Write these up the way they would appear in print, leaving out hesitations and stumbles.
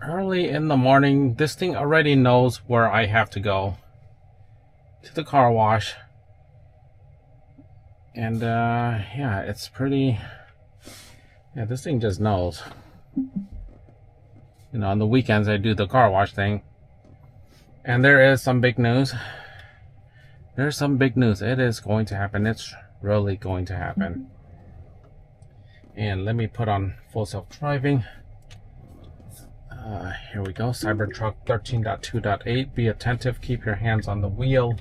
early in the morning. This thing already knows where I have to go. To the car wash. And yeah, it's pretty... Yeah, this thing just knows. You know, on the weekends I do the car wash thing. And there is some big news. There's some big news. It is going to happen. It's really going to happen. And let me put on full self-driving. Here we go. Cybertruck 13.2.8. Be attentive. Keep your hands on the wheel.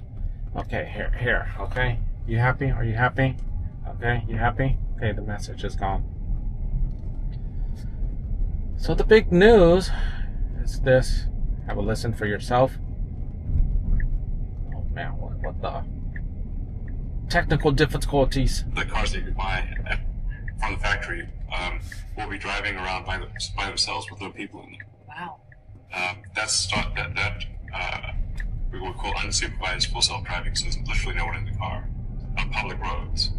Okay, here. Okay. You happy? Are you happy? Okay, you happy? Okay, the message is gone. So the big news is this. Have a listen for yourself. Oh man, what the technical difficulties? The cars that you buy from the factory will be driving around by themselves with no people in them. Wow. That's we would call unsupervised full self-driving. So there's literally no one in the car on public roads.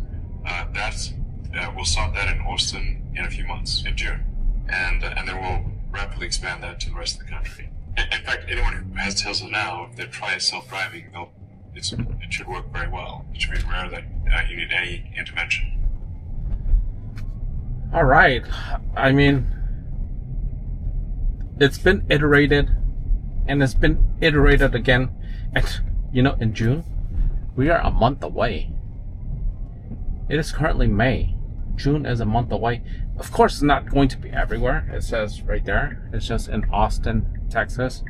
We'll start that in Austin in a few months, in June, and then we'll rapidly expand that to the rest of the country. In fact, anyone who has Tesla now, if they try self-driving, it should work very well. It should be rare that you need any intervention. All right. I mean, it's been iterated, and it's been iterated again. And you know, in June, we are a month away. It is currently May. June is a month away. Of course, it's not going to be everywhere. It says right there. It's just in Austin, Texas.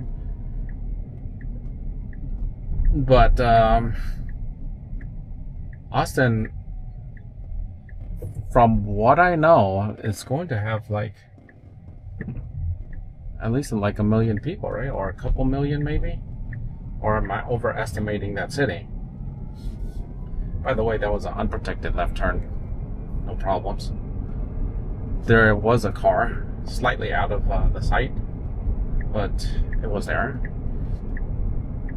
But Austin, from what I know, is going to have like at least like 1 million people, right? Or a couple million maybe? Or am I overestimating that city? By the way, that was an unprotected left turn. No problems. There was a car slightly out of the sight, but it was there.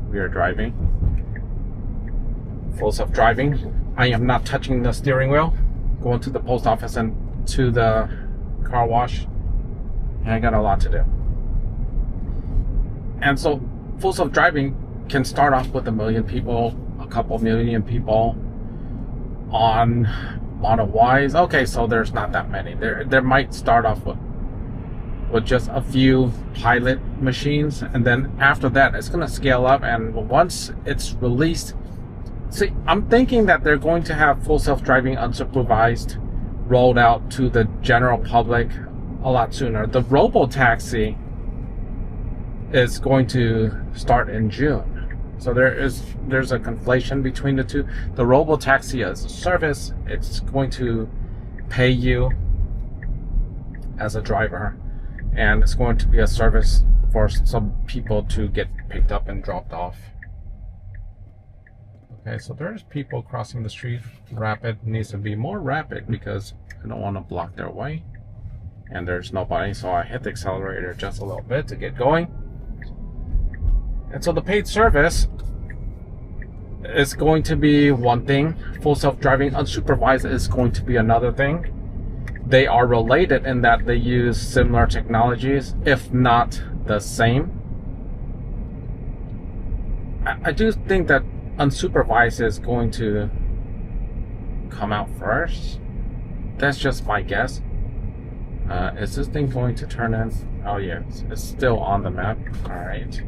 We are driving. Full self-driving. I am not touching the steering wheel. Going to the post office and to the car wash. And I got a lot to do. And so full self-driving can start off with 1 million people, a couple million people on Model Ys. Okay, so there's not that many. There might start off with just a few pilot machines, and then after that it's going to scale up, and once it's released, see, I'm thinking that they're going to have full self-driving unsupervised rolled out to the general public a lot sooner. The Robo taxi is going to start in June. So there's a conflation between the two. The Robo taxi as a service, it's going to pay you as a driver, and it's going to be a service for some people to get picked up and dropped off. Okay, so there's people crossing the street. Rapid needs to be more rapid because I don't want to block their way. And there's nobody, so I hit the accelerator just a little bit to get going. And so the paid service is going to be one thing. Full self-driving unsupervised is going to be another thing. They are related in that they use similar technologies, if not the same. I do think that unsupervised is going to come out first. That's just my guess. Is this thing going to turn in? Oh yeah, it's still on the map. Alright.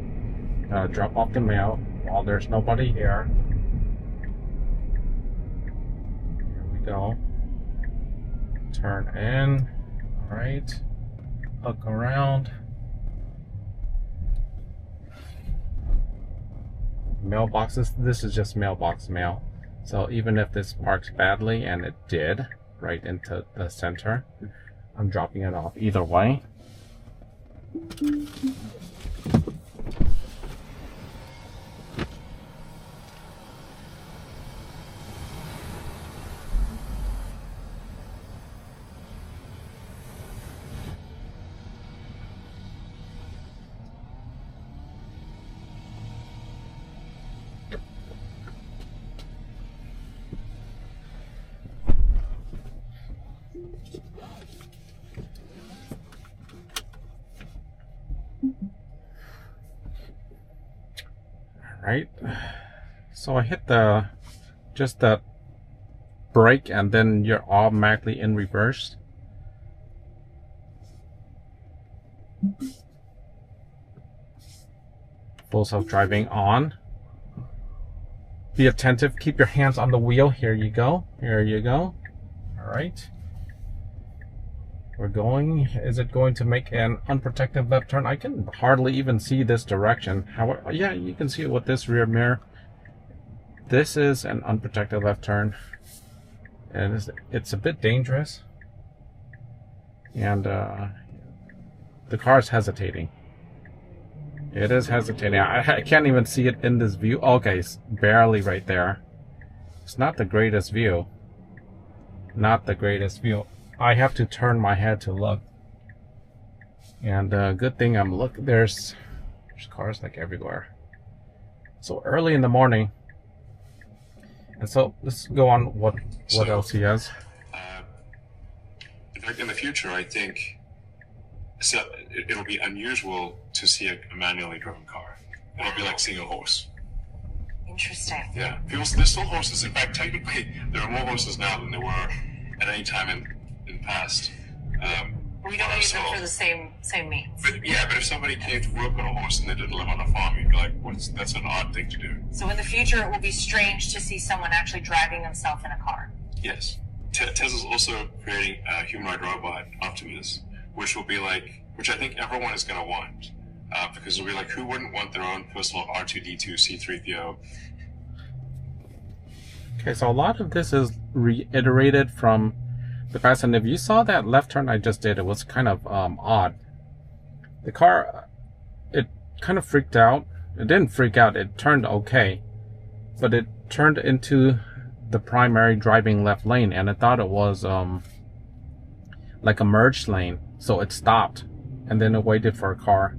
Drop off the mail while there's nobody here. Here we go. Turn in. Alright. Look around. Mailboxes. This is just mailbox mail. So even if this parks badly, and it did, right into the center, I'm dropping it off either way. right? So I hit the just the brake and then you're automatically in reverse. Full self-driving on. Be attentive, keep your hands on the wheel. Here you go, here you go. All right, we're going. Is it going to make an unprotected left turn? I can hardly even see this direction. However, yeah, you can see it with this rear mirror. This is an unprotected left turn, and it's a bit dangerous, and the car is hesitating. It is hesitating. I can't even see it in this view. Okay, it's barely right there. It's not the greatest view. Not the greatest view. I have to turn my head to look. And good thing I'm looking. There's cars like everywhere. So early in the morning. And so let's go on. What else he has? In fact, in the future, I think it'll be unusual to see a manually driven car. It'll be like seeing a horse. Interesting. Yeah, there's still horses. In fact, technically, there are more horses now than there were at any time in past. We don't use them for the same means. But if somebody came to work on a horse and they didn't live on a farm, you'd be like, that's an odd thing to do. So in the future, it will be strange to see someone actually driving themselves in a car. Yes. Tesla's also creating a humanoid robot, Optimus, which I think everyone is going to want. Because it'll be like, who wouldn't want their own personal R2-D2 C-3PO? Okay, so a lot of this is reiterated from the past, and if you saw that left turn I just did, it was kind of odd. The car, it kind of freaked out. It didn't freak out, it turned okay, but it turned into the primary driving left lane, and it thought it was like a merged lane, so it stopped, and then it waited for a car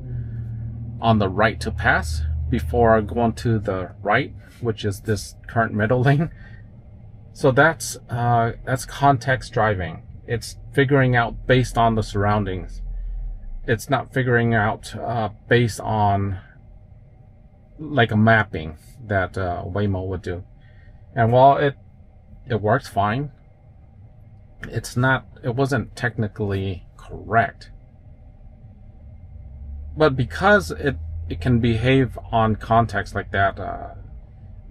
on the right to pass before going to the right, which is this current middle lane. So that's context driving. It's figuring out based on the surroundings. It's not figuring out based on like a mapping that Waymo would do. And while it works fine, it wasn't technically correct. But because it can behave on context like that,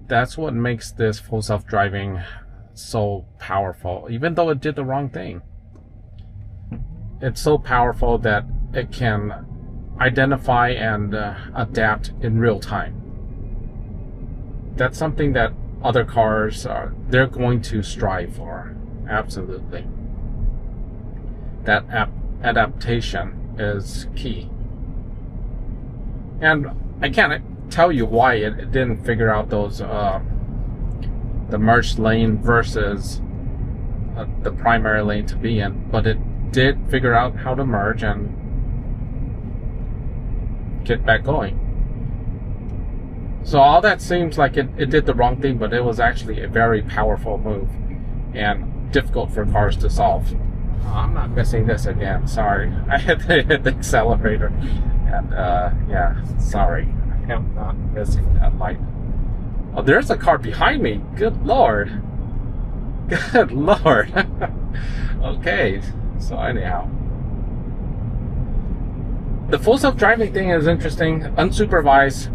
that's what makes this full self-driving so powerful. Even though it did the wrong thing, it's so powerful that it can identify and adapt in real time. That's something that other cars they're going to strive for. Absolutely. That adaptation is key. And I can't tell you why it didn't figure out those the merged lane versus the primary lane to be in, but it did figure out how to merge and get back going. So all that seems like it did the wrong thing, but it was actually a very powerful move and difficult for cars to solve. I'm not missing this again. Sorry, I had to hit the accelerator. And yeah, sorry, I am not missing that light. Oh, there's a car behind me. Good Lord. Good Lord. Okay, so anyhow. The full self-driving thing is interesting. Unsupervised.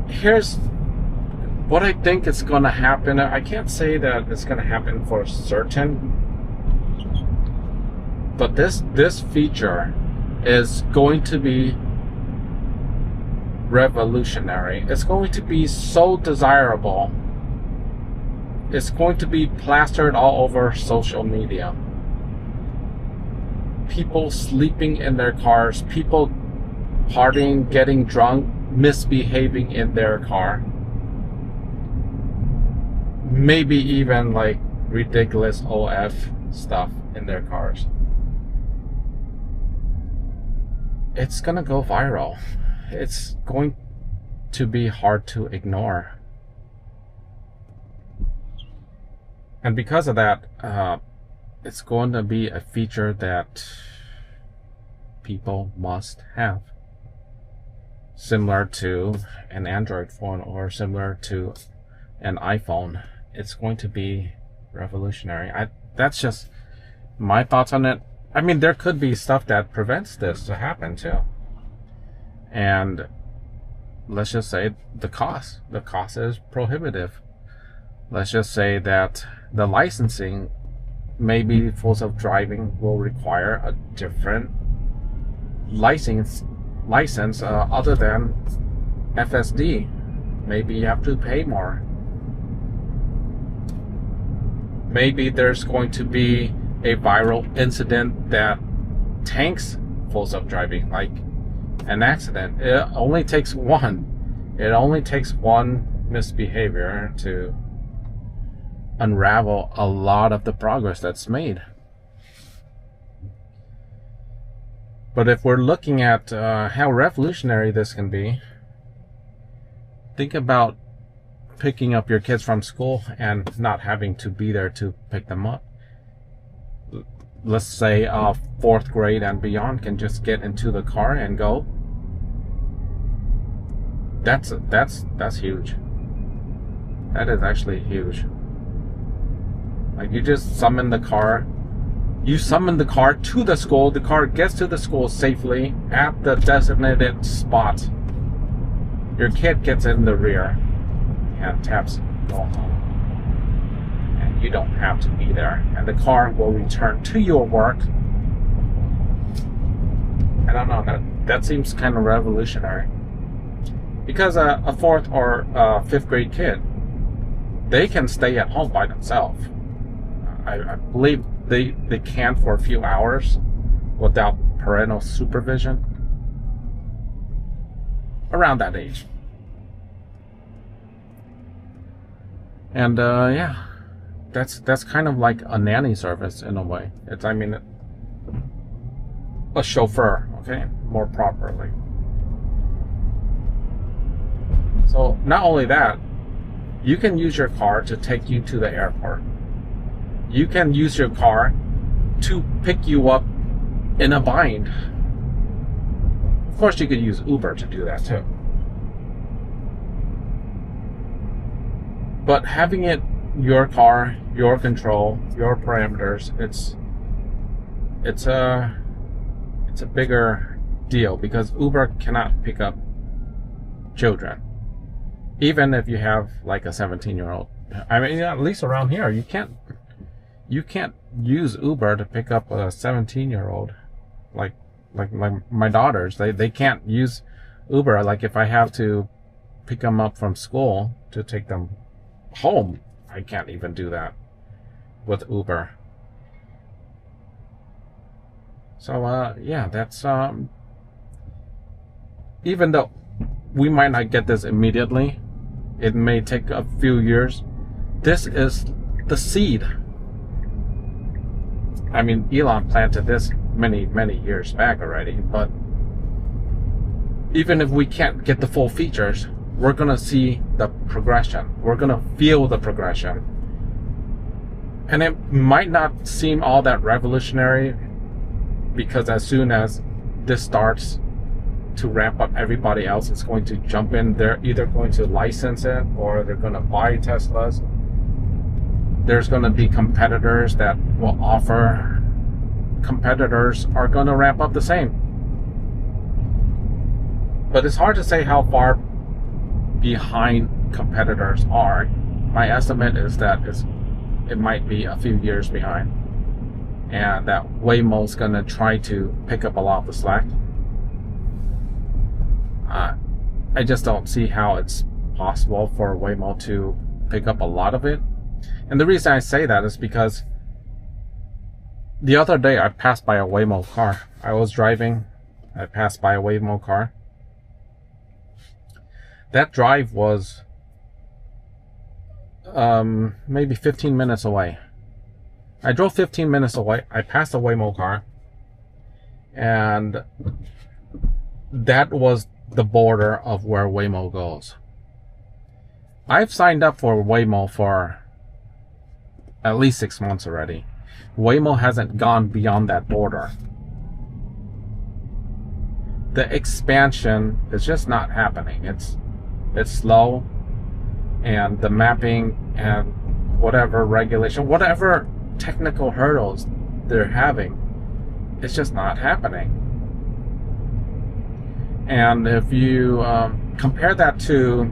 Here's what I think is going to happen. I can't say that it's going to happen for certain. But this feature is going to be revolutionary. It's going to be so desirable. It's going to be plastered all over social media. People sleeping in their cars, people partying, getting drunk, misbehaving in their car. Maybe even like ridiculous OF stuff in their cars. It's gonna go viral. It's going to be hard to ignore. And because of that, it's going to be a feature that people must have. similar to an Android phone or similar to an iPhone. It's going to be revolutionary. That's just my thoughts on it. I mean, there could be stuff that prevents this to happen too. And let's just say the cost is prohibitive. Let's just say that the licensing, maybe full self-driving will require a different license other than FSD. Maybe you have to pay more. Maybe there's going to be a viral incident that tanks full self-driving, like an accident. It only takes one misbehavior to unravel a lot of the progress that's made. But if we're looking at how revolutionary this can be, think about picking up your kids from school and not having to be there to pick them up. Let's say 4th grade and beyond can just get into the car and go. That's huge. That is actually huge. Like, you just summon the car. You summon the car to the school. The car gets to the school safely at the designated spot. Your kid gets in the rear and taps go home. And you don't have to be there. And the car will return to your work. I don't know. That seems kind of revolutionary. Because a 4th or 5th grade kid, they can stay at home by themselves. I believe they can for a few hours without parental supervision. Around that age. And yeah, that's kind of like a nanny service in a way. It's, I mean, a chauffeur, okay, more properly. So not only that, you can use your car to take you to the airport. You can use your car to pick you up in a bind. Of course, you could use Uber to do that too. But having it your car, your control, your parameters, it's a bigger deal because Uber cannot pick up children. Even if you have like a 17-year-old. I mean, at least around here, you can't use Uber to pick up a 17-year-old. Like my daughters, they can't use Uber. Like, if I have to pick them up from school to take them home, I can't even do that with Uber. So yeah, that's even though we might not get this immediately, it may take a few years. This is the seed. I mean, Elon planted this many years back already, but even if we can't get the full features, we're gonna see the progression. We're gonna feel the progression. And it might not seem all that revolutionary, because as soon as this starts to ramp up, everybody else is going to jump in. They're either going to license it or they're going to buy Teslas. There's going to be competitors that will offer. Competitors are going to ramp up the same. But it's hard to say how far behind competitors are. My estimate is that it might be a few years behind. And that Waymo's going to try to pick up a lot of the slack. I just don't see how it's possible for Waymo to pick up a lot of it. And the reason I say that is because the other day I passed by a Waymo car. I was driving. I passed by a Waymo car. That drive was maybe 15 minutes away. I drove 15 minutes away. I passed a Waymo car. And that was the border of where Waymo goes. I've signed up for Waymo for at least 6 months already. Waymo hasn't gone beyond that border. the expansion is just not happening. It's slow, and the mapping and whatever regulation, whatever technical hurdles they're having, it's just not happening. And if you compare that to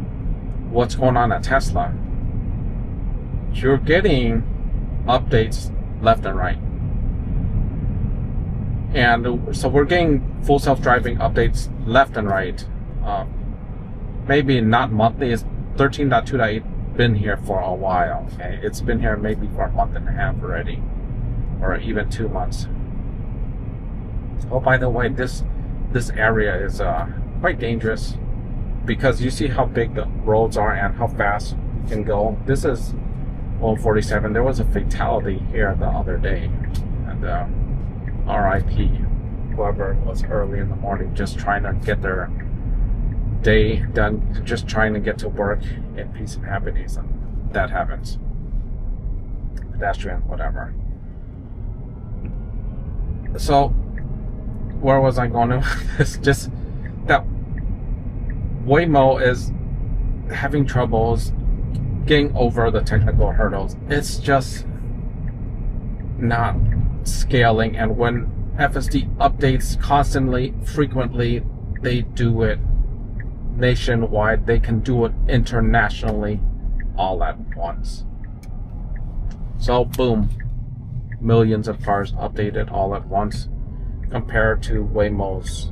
what's going on at Tesla, you're getting updates left and right. And so we're getting full self-driving updates left and right. Maybe not monthly. It's 13.2.8 been here for a while. Okay, it's been here maybe for a month and a half already, or even 2 months. Oh, by the way, this area is quite dangerous, because you see how big the roads are and how fast you can go. This is 47. There was a fatality here the other day, and RIP whoever was early in the morning just trying to get their day done, just trying to get to work in peace and happiness, and that happens. Pedestrian, whatever. So where was I going to? It's just that Waymo is having troubles getting over the technical hurdles. It's just not scaling, and when FSD updates constantly, frequently, they do it nationwide. They can do it internationally all at once. So boom, millions of cars updated all at once, compared to Waymo's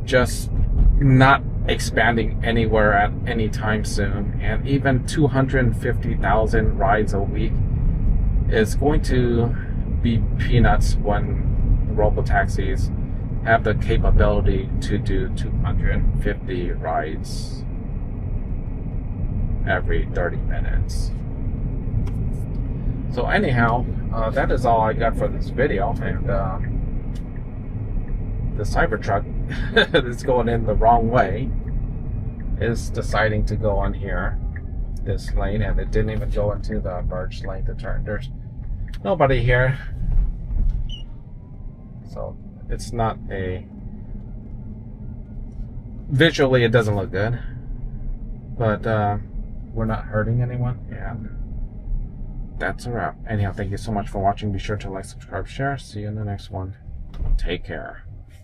just not expanding anywhere at any time soon. And even 250,000 rides a week is going to be peanuts when Robo taxis have the capability to do 250 rides every 30 minutes. So anyhow, that is all I got for this video. And the Cybertruck is going in the wrong way, is deciding to go on here, this lane, and it didn't even go into the merge lane to turn. There's nobody here, so it's not a, visually it doesn't look good, but we're not hurting anyone, and that's a wrap. Anyhow, thank you so much for watching. Be sure to like, subscribe, share. See you in the next one. Take care.